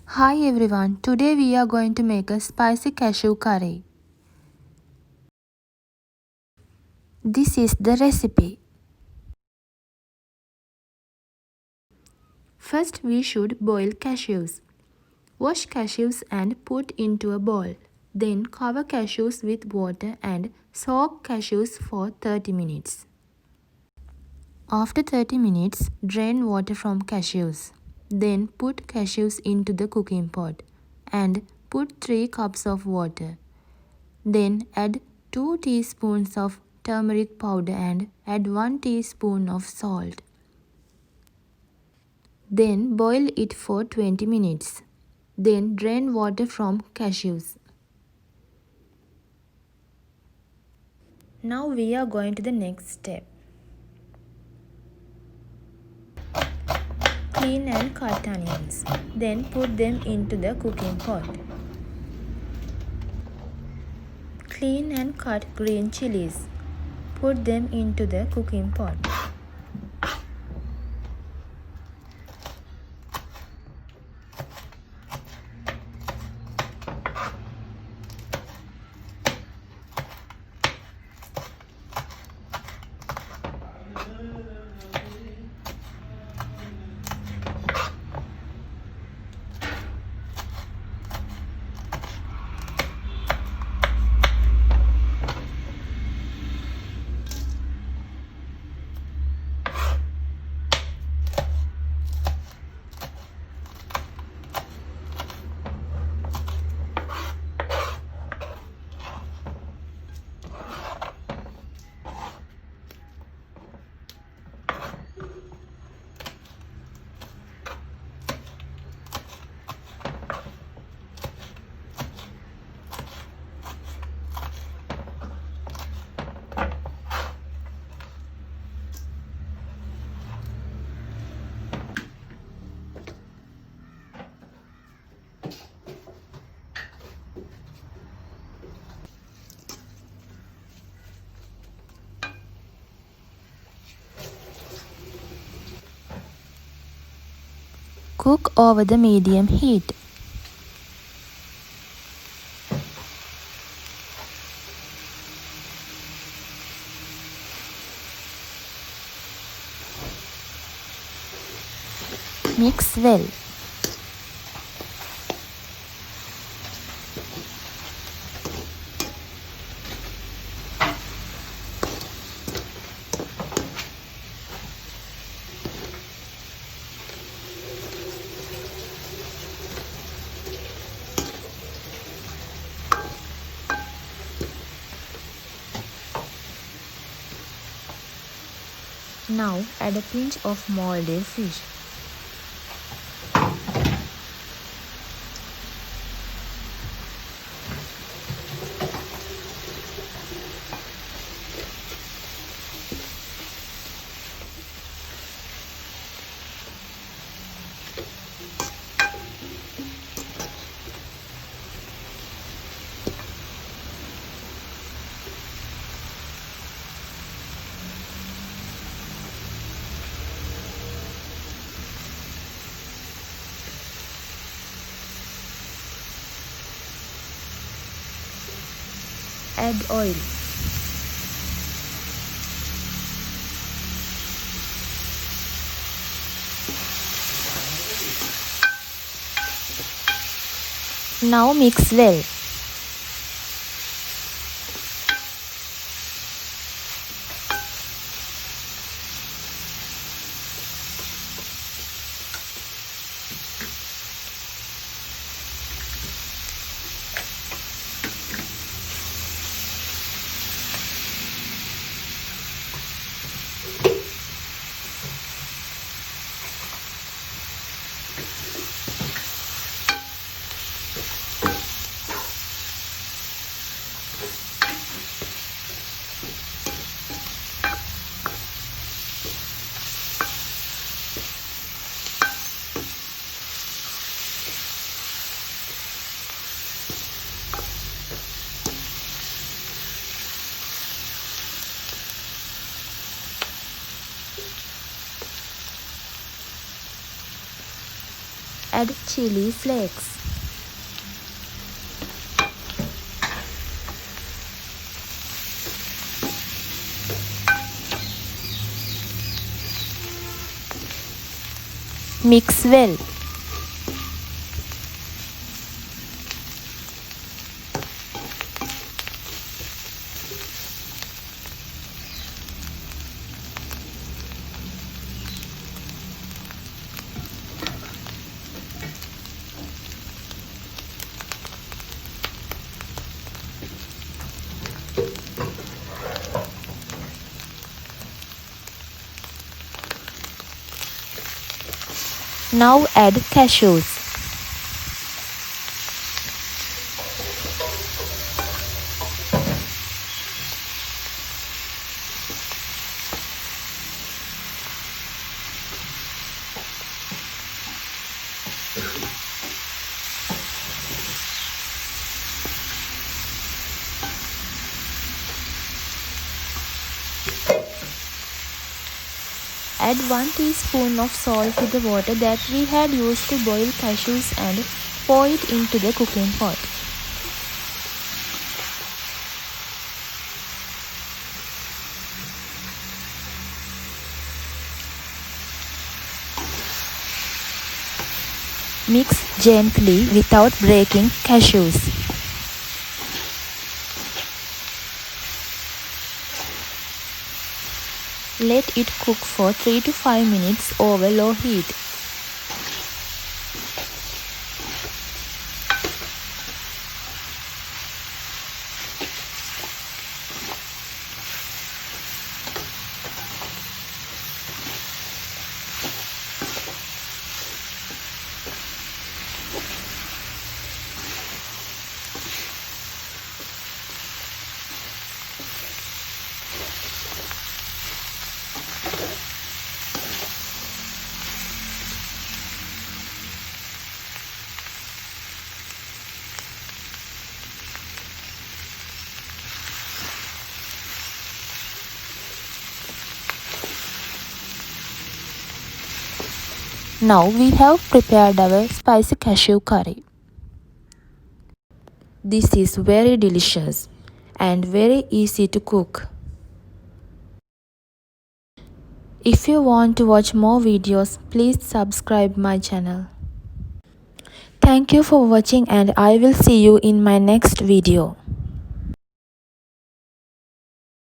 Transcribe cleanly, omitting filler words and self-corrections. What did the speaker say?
Hi everyone, today we are going to make a spicy cashew curry. This is the recipe. First we should boil cashews. Wash cashews and put into a bowl. Then cover cashews with water and soak cashews for 30 minutes. After 30 minutes, drain water from cashews. Then put cashews into the cooking pot and put 3 cups of water. Then add 2 teaspoons of turmeric powder and add 1 teaspoon of salt. Then boil it for 20 minutes. Then drain water from cashews. Now we are going to the next step. Clean and cut onions. Then put them into the cooking pot. Clean and cut green chillies. Put them into the cooking pot. Cook over the medium heat. Mix well. Now add a pinch of maldive fish. Add oil. Now mix well. add chili flakes. Mix well. Now add cashews. Add 1 teaspoon of salt to the water that we had used to boil cashews and pour it into the cooking pot. Mix gently without breaking cashews. Let it cook for 3 to 5 minutes over low heat. Now we have prepared our spicy cashew curry. This is very delicious and very easy to cook. If you want to watch more videos, please subscribe my channel. Thank you for watching and I will see you in my next video.